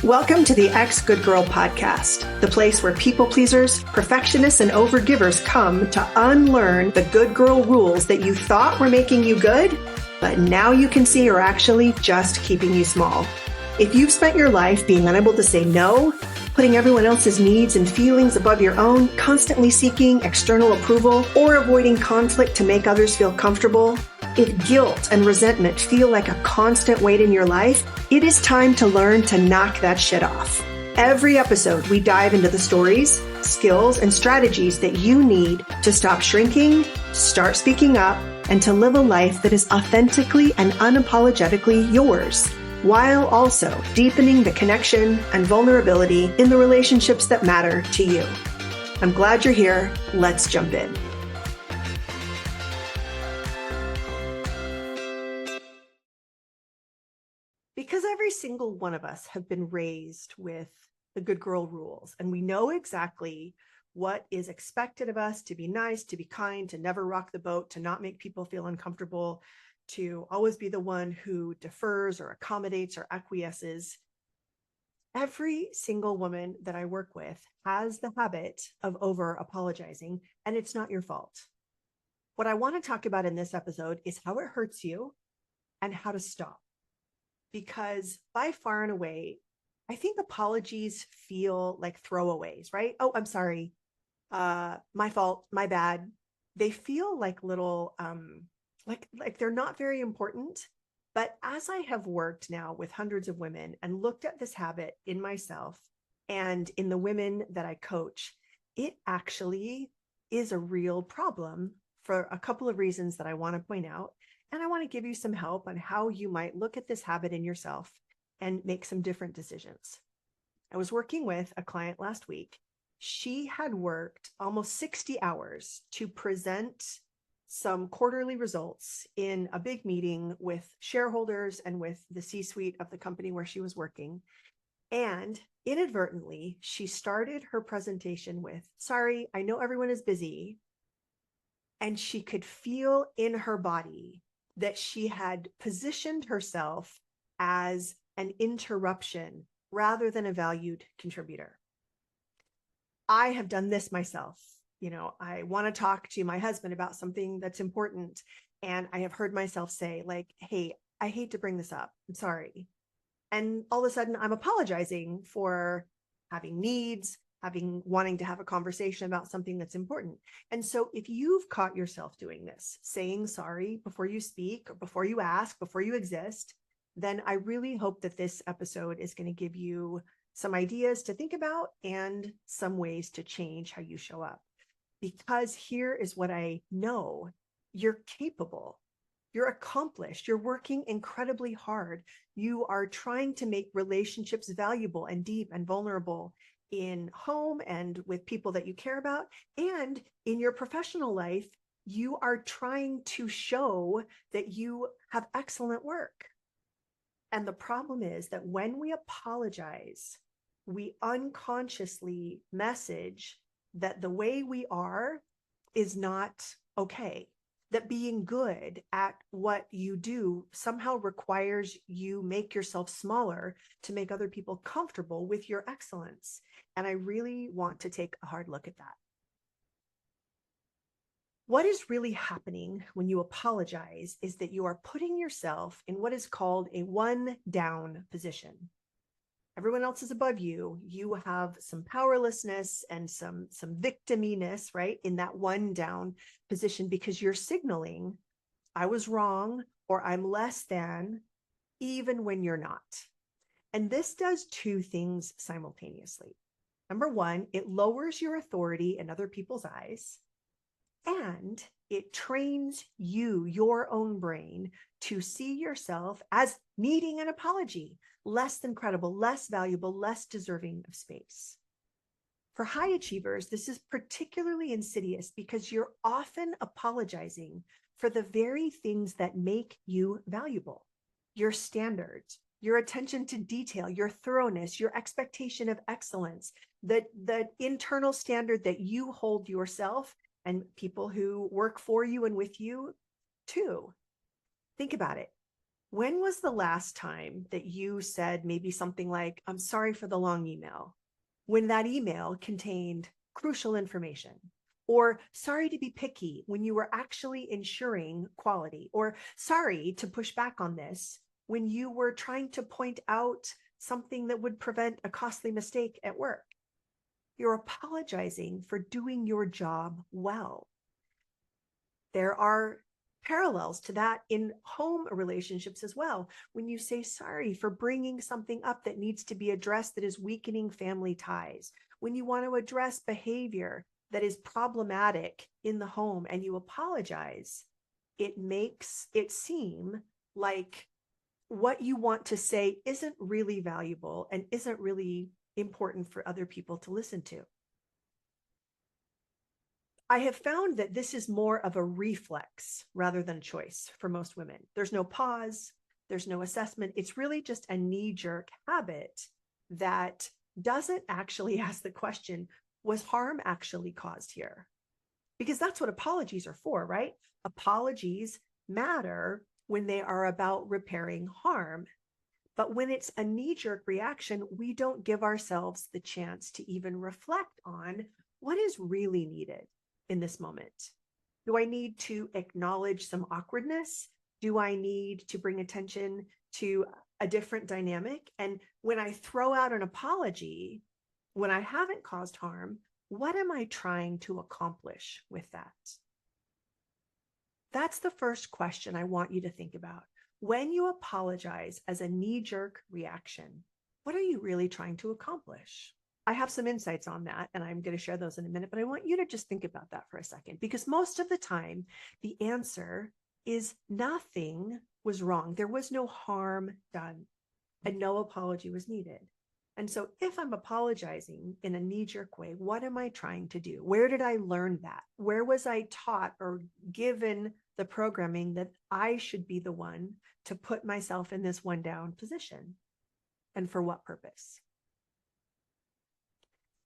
Welcome to the Ex Good Girl podcast, the place where people pleasers, perfectionists, and overgivers come to unlearn the good girl rules that you thought were making you good, but now you can see are actually just keeping you small. If you've spent your life being unable to say no, putting everyone else's needs and feelings above your own, constantly seeking external approval, or avoiding conflict to make others feel comfortable, if guilt and resentment feel like a constant weight in your life, it is time to learn to knock that shit off. Every episode, we dive into the stories, skills, and strategies that you need to stop shrinking, start speaking up, and to live a life that is authentically and unapologetically yours, while also deepening the connection and vulnerability in the relationships that matter to you. I'm glad you're here. Let's jump in. Because every single one of us have been raised with the good girl rules, and we know exactly what is expected of us: to be nice, to be kind, to never rock the boat, to not make people feel uncomfortable, to always be the one who defers or accommodates or acquiesces. Every single woman that I work with has the habit of over apologizing, and it's not your fault. What I want to talk about in this episode is how it hurts you and how to stop. Because by far and away, I think apologies feel like throwaways, right? Oh, I'm sorry. My fault, my bad. They feel like little, like they're not very important. But as I have worked now with hundreds of women and looked at this habit in myself and in the women that I coach, it actually is a real problem for a couple of reasons that I want to point out. And I want to give you some help on how you might look at this habit in yourself and make some different decisions. I was working with a client last week. She had worked almost 60 hours to present some quarterly results in a big meeting with shareholders and with the C-suite of the company where she was working. And inadvertently, she started her presentation with, "Sorry, I know everyone is busy." And she could feel in her body that she had positioned herself as an interruption rather than a valued contributor. I have done this myself. You know, I want to talk to my husband about something that's important. And I have heard myself say, like, "Hey, I hate to bring this up. I'm sorry." And all of a sudden I'm apologizing for having needs, wanting to have a conversation about something that's important. And so if you've caught yourself doing this, saying sorry before you speak or before you ask, before you exist, then I really hope that this episode is going to give you some ideas to think about and some ways to change how you show up. Because here is what I know: you're capable. You're accomplished. You're working incredibly hard. You are trying to make relationships valuable and deep and vulnerable in home and with people that you care about. And in your professional life, you are trying to show that you have excellent work. And the problem is that when we apologize, we unconsciously message that the way we are is not okay. That being good at what you do somehow requires you make yourself smaller to make other people comfortable with your excellence. And I really want to take a hard look at that. What is really happening when you apologize is that you are putting yourself in what is called a one down position. Everyone else is above you. You have some powerlessness and some victiminess, right, in that one down position, because you're signaling, "I was wrong," or "I'm less than," even when you're not. And this does two things simultaneously. Number one, it lowers your authority in other people's eyes, and it trains you, your own brain, to see yourself as needing an apology, less than credible, less valuable, less deserving of space. For high achievers, this is particularly insidious because you're often apologizing for the very things that make you valuable: your standards, your attention to detail, your thoroughness, your expectation of excellence, the internal standard that you hold yourself and people who work for you and with you to. Think about it. When was the last time that you said maybe something like, I'm sorry for the long email, when that email contained crucial information? Or sorry to be picky when you were actually ensuring quality? Or sorry to push back on this when you were trying to point out something that would prevent a costly mistake at work? You're apologizing for doing your job well. There are parallels to that in home relationships as well. When you say sorry for bringing something up that needs to be addressed that is weakening family ties, when you want to address behavior that is problematic in the home and you apologize, it makes it seem like what you want to say isn't really valuable and isn't really important for other people to listen to. I have found that this is more of a reflex rather than a choice for most women. There's no pause, there's no assessment. It's really just a knee-jerk habit that doesn't actually ask the question, was harm actually caused here? Because that's what apologies are for, right? Apologies matter when they are about repairing harm. But when it's a knee-jerk reaction, we don't give ourselves the chance to even reflect on what is really needed in this moment. Do I need to acknowledge some awkwardness? Do I need to bring attention to a different dynamic? And when I throw out an apology, when I haven't caused harm, what am I trying to accomplish with that? That's the first question I want you to think about. When you apologize as a knee-jerk reaction, what are you really trying to accomplish? I have some insights on that, and I'm going to share those in a minute, but I want you to just think about that for a second, because most of the time, the answer is nothing was wrong. There was no harm done, and no apology was needed. And so if I'm apologizing in a knee-jerk way, what am I trying to do? Where did I learn that? Where was I taught or given the programming that I should be the one to put myself in this one down position? And for what purpose?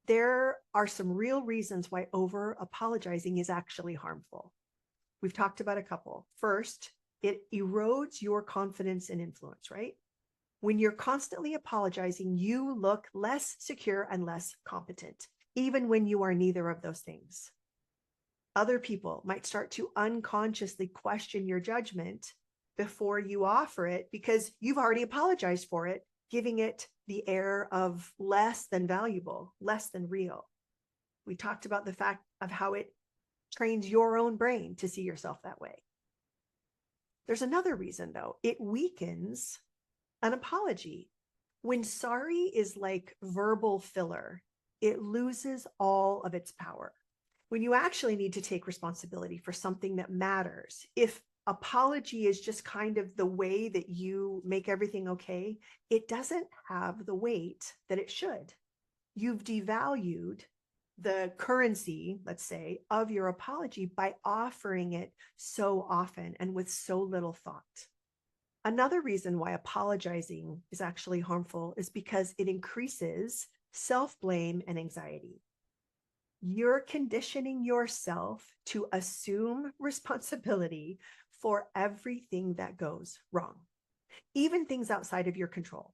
There are some real reasons why over apologizing is actually harmful. We've talked about a couple. First, it erodes your confidence and influence, right? When you're constantly apologizing, you look less secure and less competent, even when you are neither of those things. Other people might start to unconsciously question your judgment before you offer it because you've already apologized for it, giving it the air of less than valuable, less than real. We talked about the fact of how it trains your own brain to see yourself that way. There's another reason, though. It weakens an apology. When sorry is like verbal filler, it loses all of its power. When you actually need to take responsibility for something that matters, if apology is just kind of the way that you make everything okay, it doesn't have the weight that it should. You've devalued the currency, let's say, of your apology by offering it so often and with so little thought. Another reason why apologizing is actually harmful is because it increases self-blame and anxiety. You're conditioning yourself to assume responsibility for everything that goes wrong, even things outside of your control.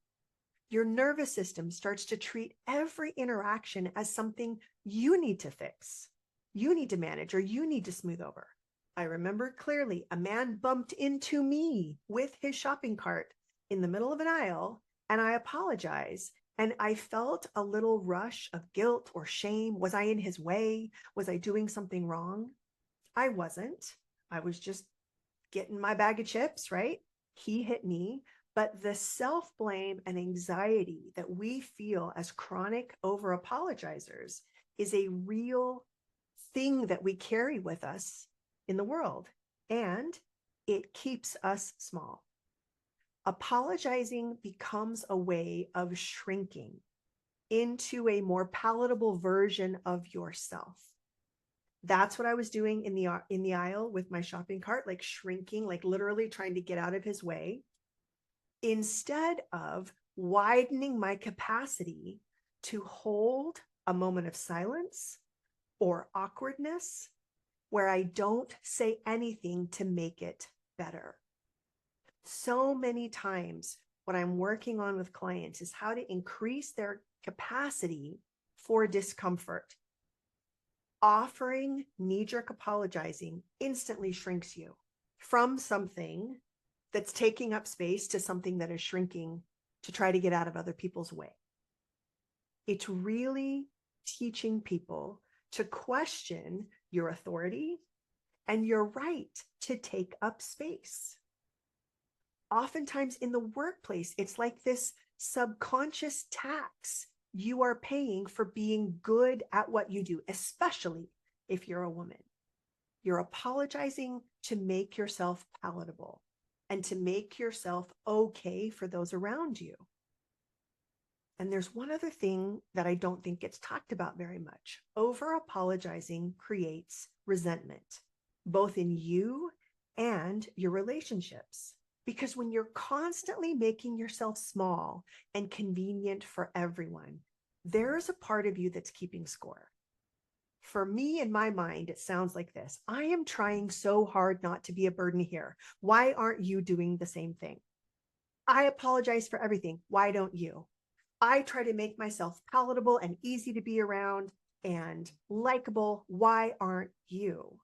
Your nervous system starts to treat every interaction as something you need to fix, you need to manage, or you need to smooth over. I remember clearly a man bumped into me with his shopping cart in the middle of an aisle, and I apologized. And I felt a little rush of guilt or shame. Was I in his way? Was I doing something wrong? I wasn't. I was just getting my bag of chips, right? He hit me. But the self-blame and anxiety that we feel as chronic over-apologizers is a real thing that we carry with us in the world, and it keeps us small. Apologizing becomes a way of shrinking into a more palatable version of yourself. That's what I was doing in the aisle with my shopping cart, like shrinking, like literally trying to get out of his way, instead of widening my capacity to hold a moment of silence or awkwardness where I don't say anything to make it better. So many times, what I'm working on with clients is how to increase their capacity for discomfort. Offering knee-jerk apologizing instantly shrinks you from something that's taking up space to something that is shrinking to try to get out of other people's way. It's really teaching people to question your authority and your right to take up space. Oftentimes in the workplace, it's like this subconscious tax you are paying for being good at what you do, especially if you're a woman. You're apologizing to make yourself palatable and to make yourself okay for those around you. And there's one other thing that I don't think gets talked about very much. Over apologizing creates resentment, both in you and your relationships. Because when you're constantly making yourself small and convenient for everyone, there is a part of you that's keeping score. For me, in my mind, it sounds like this. I am trying so hard not to be a burden here. Why aren't you doing the same thing? I apologize for everything. Why don't you? I try to make myself palatable and easy to be around and likable. Why aren't you?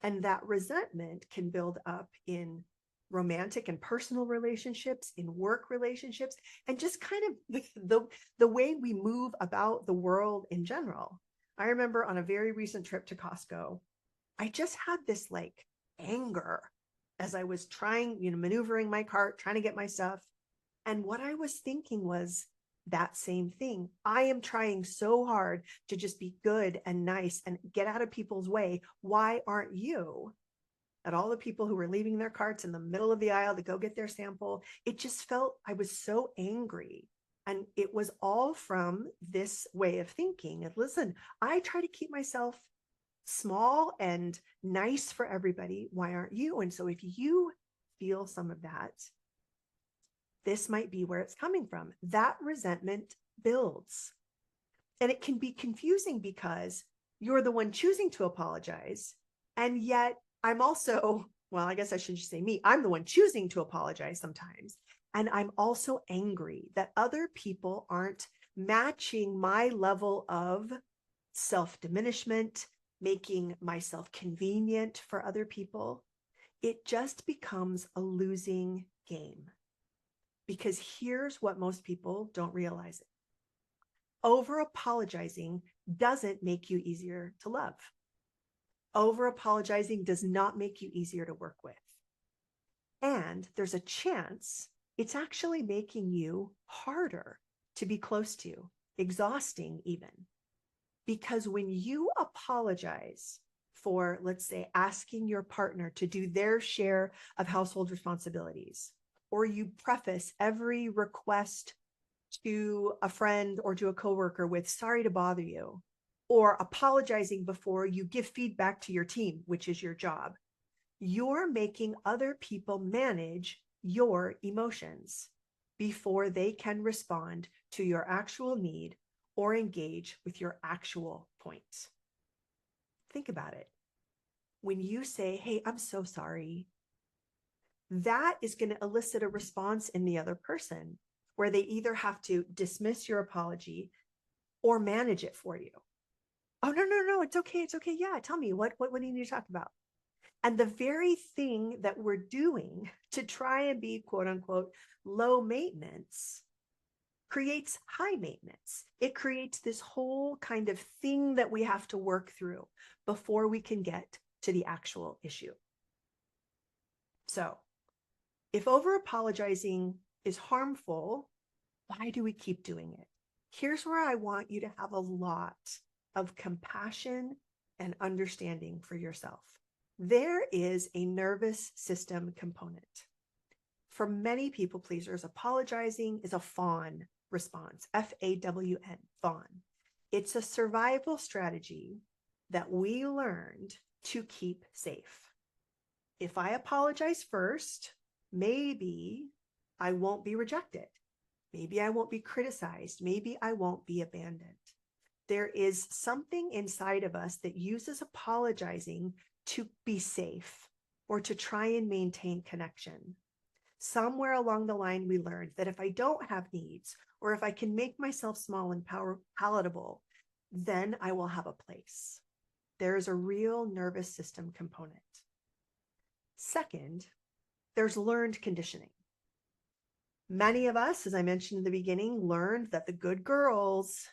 And that resentment can build up in romantic and personal relationships, in work relationships, and just kind of the way we move about the world in general. I remember on a very recent trip to Costco, I just had this like anger as I was trying, maneuvering my cart, trying to get my stuff. And what I was thinking was that same thing. I am trying so hard to just be good and nice and get out of people's way. Why aren't you? At all the people who were leaving their carts in the middle of the aisle to go get their sample, it just felt, I was so angry. And it was all from this way of thinking. And listen, I try to keep myself small and nice for everybody. Why aren't you? And so if you feel some of that, this might be where it's coming from. That resentment builds. And it can be confusing because you're the one choosing to apologize. And yet I'm also, well, I guess I should just say me, I'm the one choosing to apologize sometimes. And I'm also angry that other people aren't matching my level of self-diminishment, making myself convenient for other people. It just becomes a losing game. Because here's what most people don't realize. Over apologizing doesn't make you easier to love. Over apologizing does not make you easier to work with. And there's a chance it's actually making you harder to be close to, exhausting even. Because when you apologize for, let's say, asking your partner to do their share of household responsibilities, or you preface every request to a friend or to a coworker with sorry to bother you, or apologizing before you give feedback to your team, which is your job, you're making other people manage your emotions before they can respond to your actual need or engage with your actual point. Think about it. When you say, hey, I'm so sorry, that is going to elicit a response in the other person where they either have to dismiss your apology or manage it for you. Oh, no, it's okay. It's okay. Yeah, tell me, what do you need to talk about? And the very thing that we're doing to try and be, quote unquote, low maintenance creates high maintenance. It creates this whole kind of thing that we have to work through before we can get to the actual issue. So if over apologizing is harmful, why do we keep doing it? Here's where I want you to have a lot of compassion and understanding for yourself. There is a nervous system component. For many people pleasers, apologizing is a fawn response, F-A-W-N, fawn. It's a survival strategy that we learned to keep safe. If I apologize first, maybe I won't be rejected. Maybe I won't be criticized. Maybe I won't be abandoned. There is something inside of us that uses apologizing to be safe or to try and maintain connection. Somewhere along the line, we learned that if I don't have needs, or if I can make myself small and palatable, then I will have a place. There is a real nervous system component. Second, there's learned conditioning. Many of us, as I mentioned in the beginning, learned that the good girls,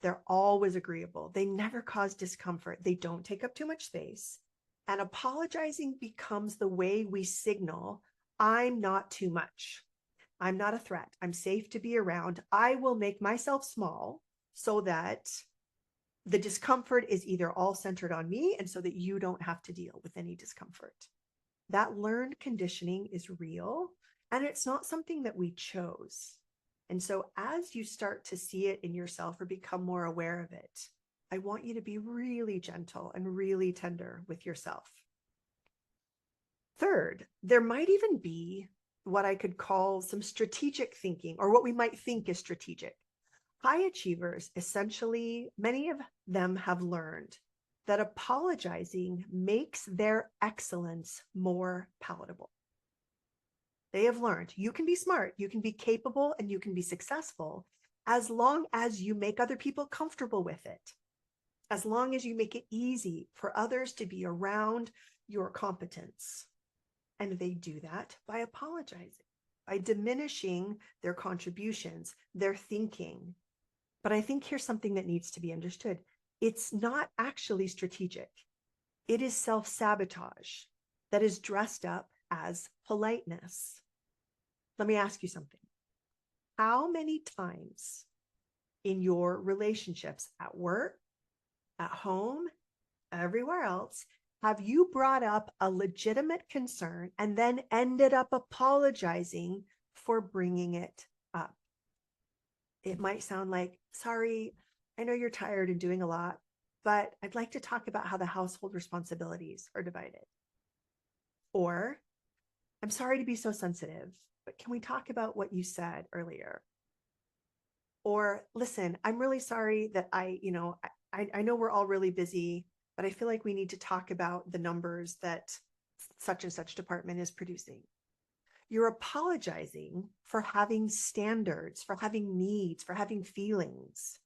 they're always agreeable. They never cause discomfort. They don't take up too much space. And apologizing becomes the way we signal, I'm not too much. I'm not a threat. I'm safe to be around. I will make myself small so that the discomfort is either all centered on me and so that you don't have to deal with any discomfort. That learned conditioning is real, and it's not something that we chose. And so as you start to see it in yourself or become more aware of it, I want you to be really gentle and really tender with yourself. Third, there might even be what I could call some strategic thinking, or what we might think is strategic. High achievers, essentially, many of them have learned that apologizing makes their excellence more palatable. They have learned you can be smart, you can be capable, and you can be successful as long as you make other people comfortable with it, as long as you make it easy for others to be around your competence. And they do that by apologizing, by diminishing their contributions, their thinking. But I think here's something that needs to be understood. It's not actually strategic. It is self-sabotage that is dressed up as politeness. Let me ask you something. How many times in your relationships at work, at home, everywhere else, have you brought up a legitimate concern and then ended up apologizing for bringing it up? It might sound like, sorry, I know you're tired and doing a lot, but I'd like to talk about how the household responsibilities are divided. Or, I'm sorry to be so sensitive, but can we talk about what you said earlier? Or, listen, I'm really sorry that I know we're all really busy, but I feel like we need to talk about the numbers that such and such department is producing. You're apologizing for having standards, for having needs, for having feelings.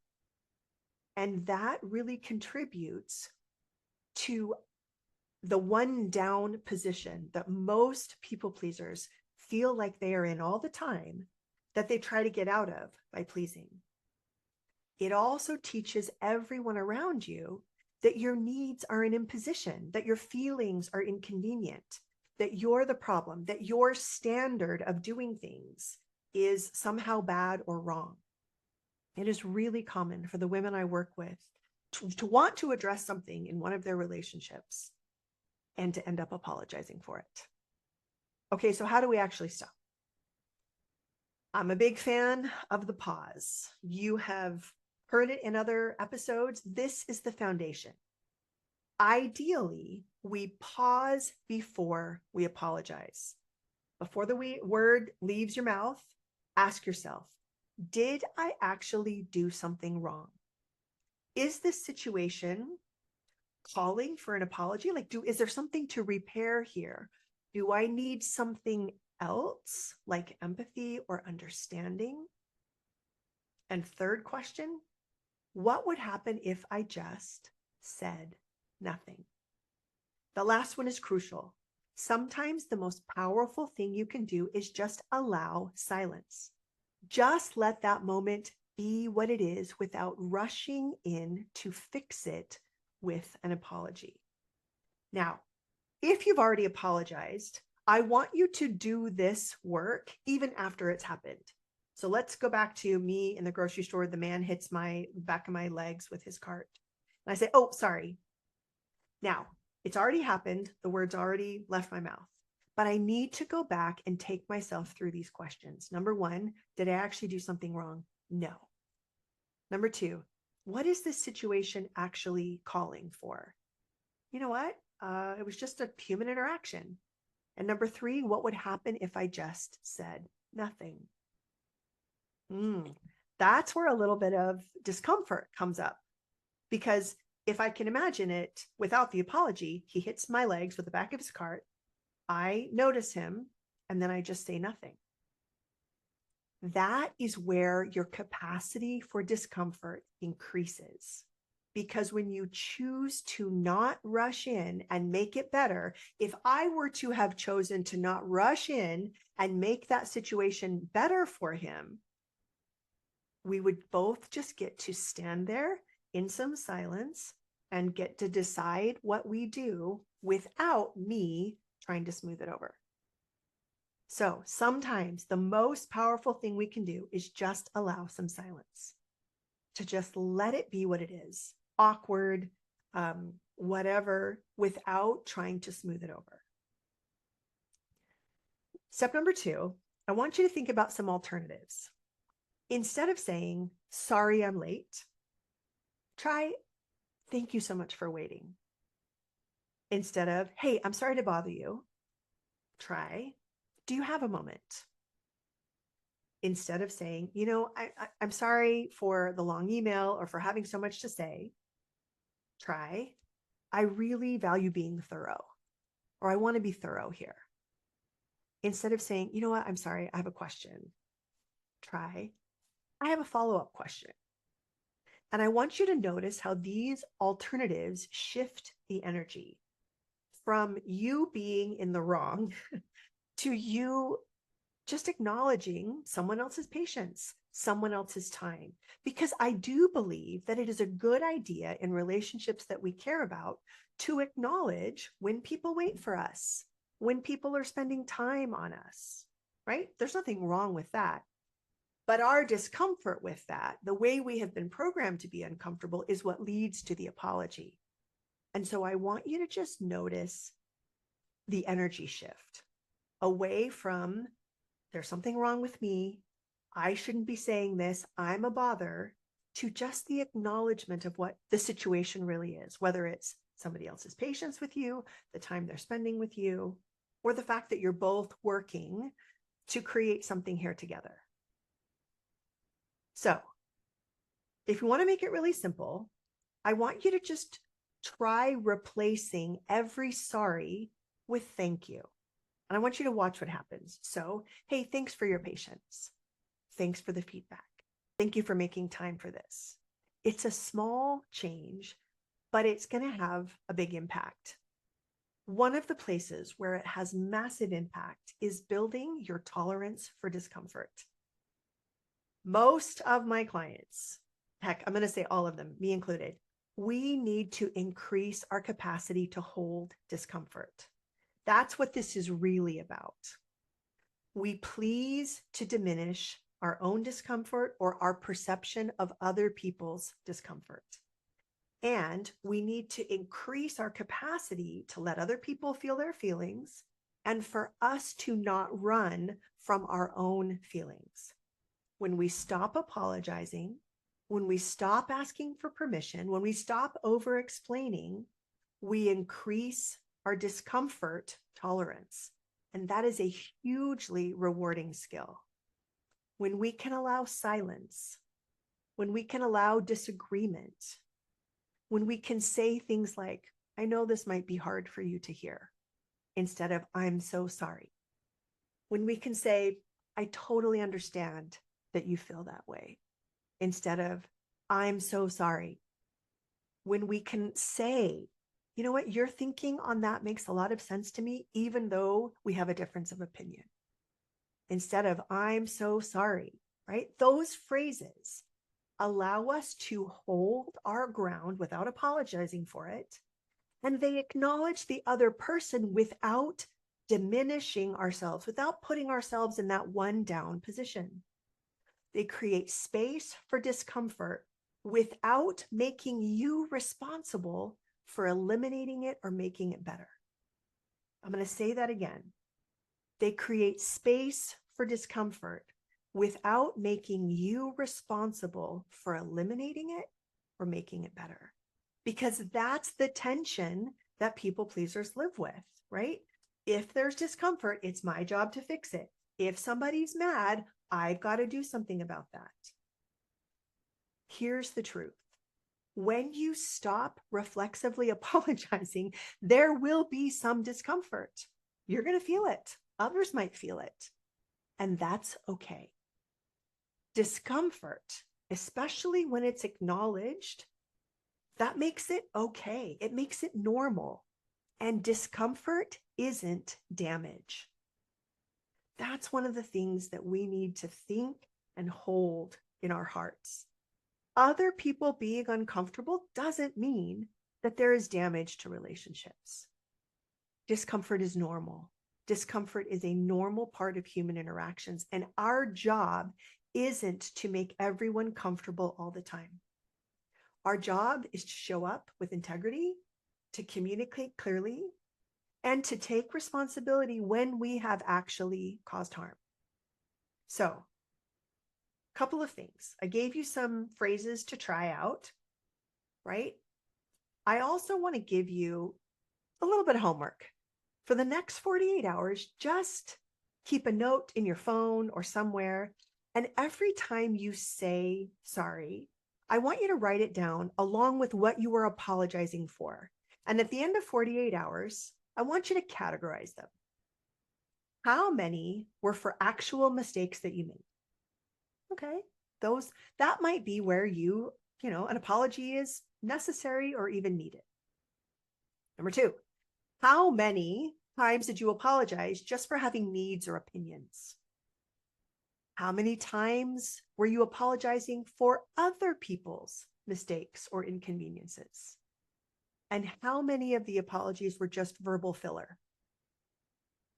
And that really contributes to the one down position that most people pleasers feel like they are in all the time, that they try to get out of by pleasing. It also teaches everyone around you that your needs are an imposition, that your feelings are inconvenient, that you're the problem, that your standard of doing things is somehow bad or wrong. It is really common for the women I work with to want to address something in one of their relationships and to end up apologizing for it. Okay, so how do we actually stop? I'm a big fan of the pause. You have heard it in other episodes. This is the foundation. Ideally, we pause before we apologize. Before the word leaves your mouth, ask yourself, did I actually do something wrong? Is this situation calling for an apology? Is there something to repair here? Do I need something else like empathy or understanding? And third question, what would happen if I just said nothing? The last one is crucial. Sometimes the most powerful thing you can do is just allow silence. Just let that moment be what it is without rushing in to fix it with an apology. Now, if you've already apologized, I want you to do this work even after it's happened. So let's go back to me in the grocery store. The man hits my back of my legs with his cart. And I say, oh, sorry. Now, it's already happened. The word's already left my mouth. But I need to go back and take myself through these questions. Number one, did I actually do something wrong? No. Number two, what is this situation actually calling for? You know what? It was just a human interaction. And number three, what would happen if I just said nothing? That's where a little bit of discomfort comes up. Because if I can imagine it without the apology, he hits my legs with the back of his cart. I notice him. and then I just say nothing. That is where your capacity for discomfort increases. Because when you choose to not rush in and make it better, if I were to have chosen to not rush in and make that situation better for him, we would both just get to stand there in some silence and get to decide what we do without me trying to smooth it over. So sometimes the most powerful thing we can do is just allow some silence, to just let it be what it is, awkward, whatever, without trying to smooth it over. Step number 2, I want you to think about some alternatives. Instead of saying, sorry, I'm late, try, thank you so much for waiting. Instead of, hey, I'm sorry to bother you, try, do you have a moment? Instead of saying, I'm sorry for the long email or for having so much to say, try, I really value being thorough, or I want to be thorough here. Instead of saying, you know what, I'm sorry, I have a question, try, I have a follow-up question. And I want you to notice how these alternatives shift the energy from you being in the wrong to you just acknowledging someone else's patience, someone else's time. Because I do believe that it is a good idea in relationships that we care about to acknowledge when people wait for us, when people are spending time on us, right? There's nothing wrong with that. But our discomfort with that, the way we have been programmed to be uncomfortable, is what leads to the apology. And so I want you to just notice the energy shift away from, there's something wrong with me, I shouldn't be saying this, I'm a bother, to just the acknowledgement of what the situation really is, whether it's somebody else's patience with you, the time they're spending with you, or the fact that you're both working to create something here together. So if you want to make it really simple, I want you to just try replacing every sorry with thank you. And I want you to watch what happens. So, hey, thanks for your patience. Thanks for the feedback. Thank you for making time for this. It's a small change, but it's going to have a big impact. One of the places where it has massive impact is building your tolerance for discomfort. Most of my clients, heck, I'm going to say all of them, me included, we need to increase our capacity to hold discomfort. That's what this is really about. We please to diminish our own discomfort or our perception of other people's discomfort. And we need to increase our capacity to let other people feel their feelings and for us to not run from our own feelings. When we stop apologizing, when we stop asking for permission, when we stop over-explaining, we increase our discomfort tolerance. And that is a hugely rewarding skill. When we can allow silence, when we can allow disagreement, when we can say things like, I know this might be hard for you to hear, instead of, I'm so sorry. When we can say, I totally understand that you feel that way, instead of, I'm so sorry. When we can say, you know what, your thinking on that makes a lot of sense to me, even though we have a difference of opinion. Instead of, I'm so sorry, right? Those phrases allow us to hold our ground without apologizing for it. And they acknowledge the other person without diminishing ourselves, without putting ourselves in that one down position. They create space for discomfort without making you responsible for eliminating it or making it better. I'm going to say that again. They create space for discomfort without making you responsible for eliminating it or making it better. Because that's the tension that people pleasers live with, right? If there's discomfort, it's my job to fix it. If somebody's mad, I've got to do something about that. Here's the truth. When you stop reflexively apologizing, there will be some discomfort. You're going to feel it. Others might feel it, and that's okay. Discomfort, especially when it's acknowledged, that makes it okay. It makes it normal. And discomfort isn't damage. That's one of the things that we need to think and hold in our hearts. Other people being uncomfortable doesn't mean that there is damage to relationships. Discomfort is normal. Discomfort is a normal part of human interactions, and our job isn't to make everyone comfortable all the time. Our job is to show up with integrity, to communicate clearly, and to take responsibility when we have actually caused harm. So, a couple of things. I gave you some phrases to try out, right? I also want to give you a little bit of homework. For the next 48 hours, just keep a note in your phone or somewhere. And every time you say sorry, I want you to write it down along with what you were apologizing for. And at the end of 48 hours, I want you to categorize them. How many were for actual mistakes that you made? Okay, that might be where an apology is necessary or even needed. Number two, how many times did you apologize just for having needs or opinions? How many times were you apologizing for other people's mistakes or inconveniences? And how many of the apologies were just verbal filler?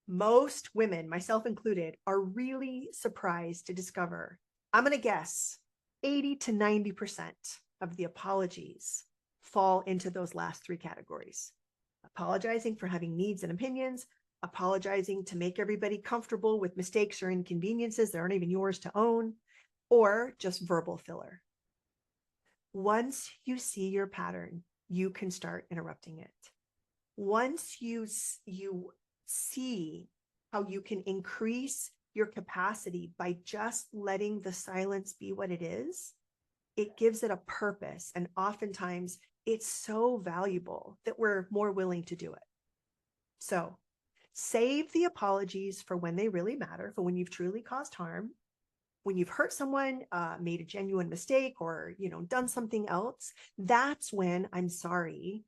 Most women, myself included, are really surprised to discover, I'm going to guess, 80 to 90% of the apologies fall into those last three categories. Apologizing for having needs and opinions, apologizing to make everybody comfortable with mistakes or inconveniences that aren't even yours to own, or just verbal filler. Once you see your pattern, you can start interrupting it. Once you see how you can increase your capacity by just letting the silence be what it is, it gives it a purpose. And oftentimes it's so valuable that we're more willing to do it. So save the apologies for when they really matter, for when you've truly caused harm, when you've hurt someone, made a genuine mistake, or done something else. That's when I'm sorry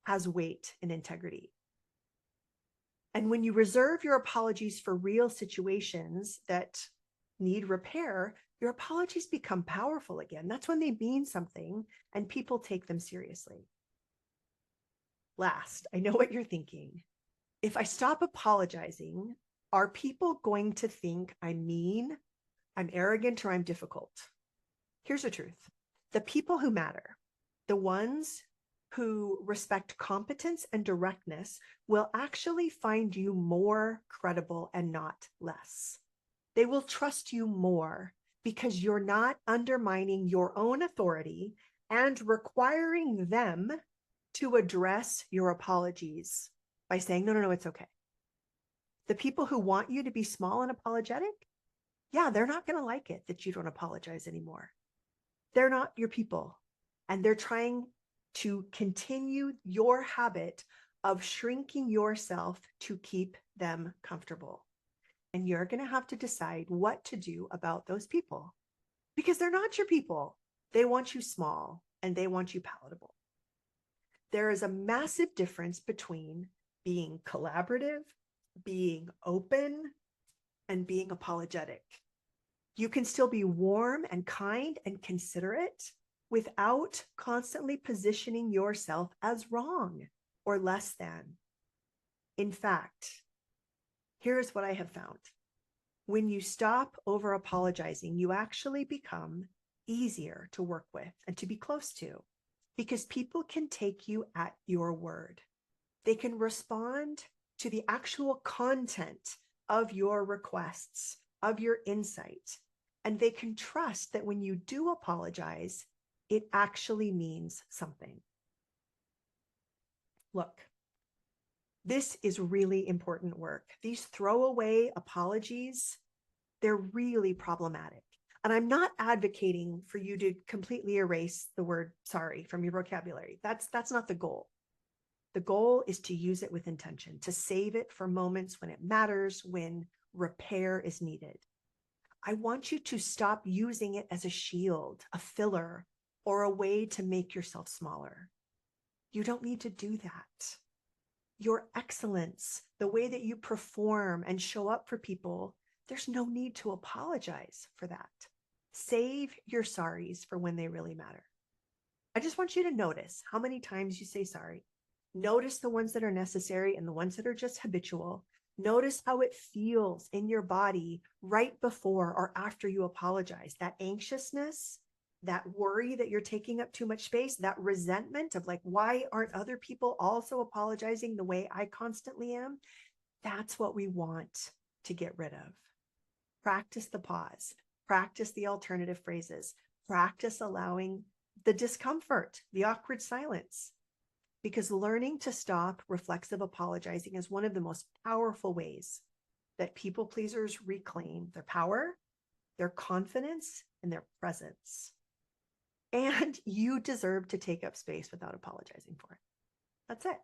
has weight and integrity. And when you reserve your apologies for real situations that need repair, your apologies become powerful again. That's when they mean something and people take them seriously. Last, I know what you're thinking. If I stop apologizing, are people going to think I'm mean, I'm arrogant, or I'm difficult? Here's the truth. The people who matter, the ones who respect competence and directness, will actually find you more credible and not less. They will trust you more because you're not undermining your own authority and requiring them to address your apologies by saying, no, it's okay. The people who want you to be small and apologetic, yeah, they're not going to like it that you don't apologize anymore. They're not your people. And they're trying to continue your habit of shrinking yourself to keep them comfortable. And you're going to have to decide what to do about those people because they're not your people. They want you small and they want you palatable. There is a massive difference between being collaborative, being open, and being apologetic. You can still be warm and kind and considerate without constantly positioning yourself as wrong or less than. In fact, here's what I have found. When you stop over apologizing, you actually become easier to work with and to be close to because people can take you at your word. They can respond to the actual content of your requests, of your insight, and they can trust that when you do apologize, it actually means something. Look, this is really important work. These throwaway apologies, they're really problematic. And I'm not advocating for you to completely erase the word sorry from your vocabulary. That's not the goal. The goal is to use it with intention, to save it for moments when it matters, when repair is needed. I want you to stop using it as a shield, a filler, or a way to make yourself smaller. You don't need to do that. Your excellence, the way that you perform and show up for people, there's no need to apologize for that. Save your sorries for when they really matter. I just want you to notice how many times you say sorry. Notice the ones that are necessary and the ones that are just habitual. Notice how it feels in your body right before or after you apologize. That anxiousness, that worry that you're taking up too much space, that resentment of like, why aren't other people also apologizing the way I constantly am? That's what we want to get rid of. Practice the pause. Practice the alternative phrases. Practice allowing the discomfort, the awkward silence. Because learning to stop reflexive apologizing is one of the most powerful ways that people pleasers reclaim their power, their confidence, and their presence. And you deserve to take up space without apologizing for it. That's it.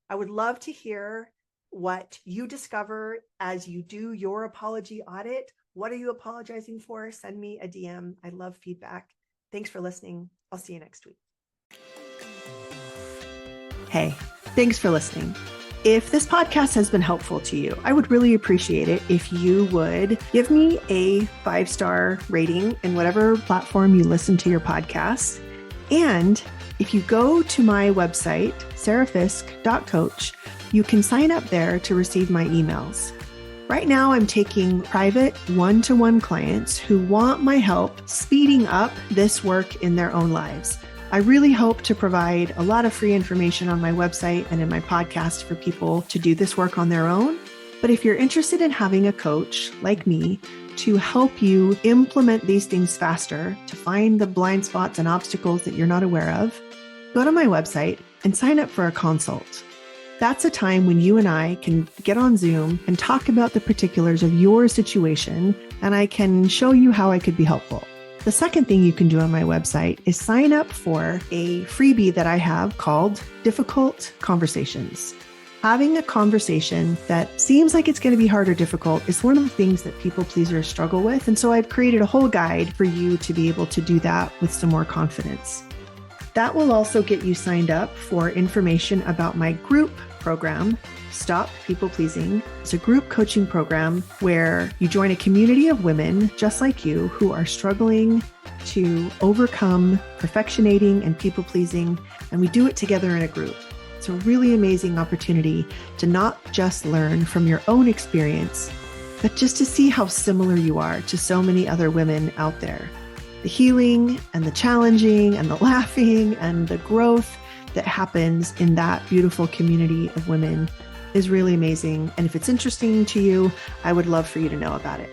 I would love to hear what you discover as you do your apology audit. What are you apologizing for? Send me a DM. I love feedback. Thanks for listening. I'll see you next week. Hey, thanks for listening. If this podcast has been helpful to you, I would really appreciate it if you would give me a 5-star rating in whatever platform you listen to your podcast. And if you go to my website, sarahfisk.coach, you can sign up there to receive my emails. Right now, I'm taking private one-to-one clients who want my help speeding up this work in their own lives. I really hope to provide a lot of free information on my website and in my podcast for people to do this work on their own. But if you're interested in having a coach like me to help you implement these things faster, to find the blind spots and obstacles that you're not aware of, go to my website and sign up for a consult. That's a time when you and I can get on Zoom and talk about the particulars of your situation, and I can show you how I could be helpful. The second thing you can do on my website is sign up for a freebie that I have called Difficult Conversations. Having a conversation that seems like it's going to be hard or difficult is one of the things that people pleasers struggle with. And so I've created a whole guide for you to be able to do that with some more confidence. That will also get you signed up for information about my group program, Stop People Pleasing. It's a group coaching program where you join a community of women just like you who are struggling to overcome perfectionating and people pleasing, and we do it together in a group. It's a really amazing opportunity to not just learn from your own experience, but just to see how similar you are to so many other women out there. The healing and the challenging and the laughing and the growth that happens in that beautiful community of women is really amazing. And if it's interesting to you, I would love for you to know about it.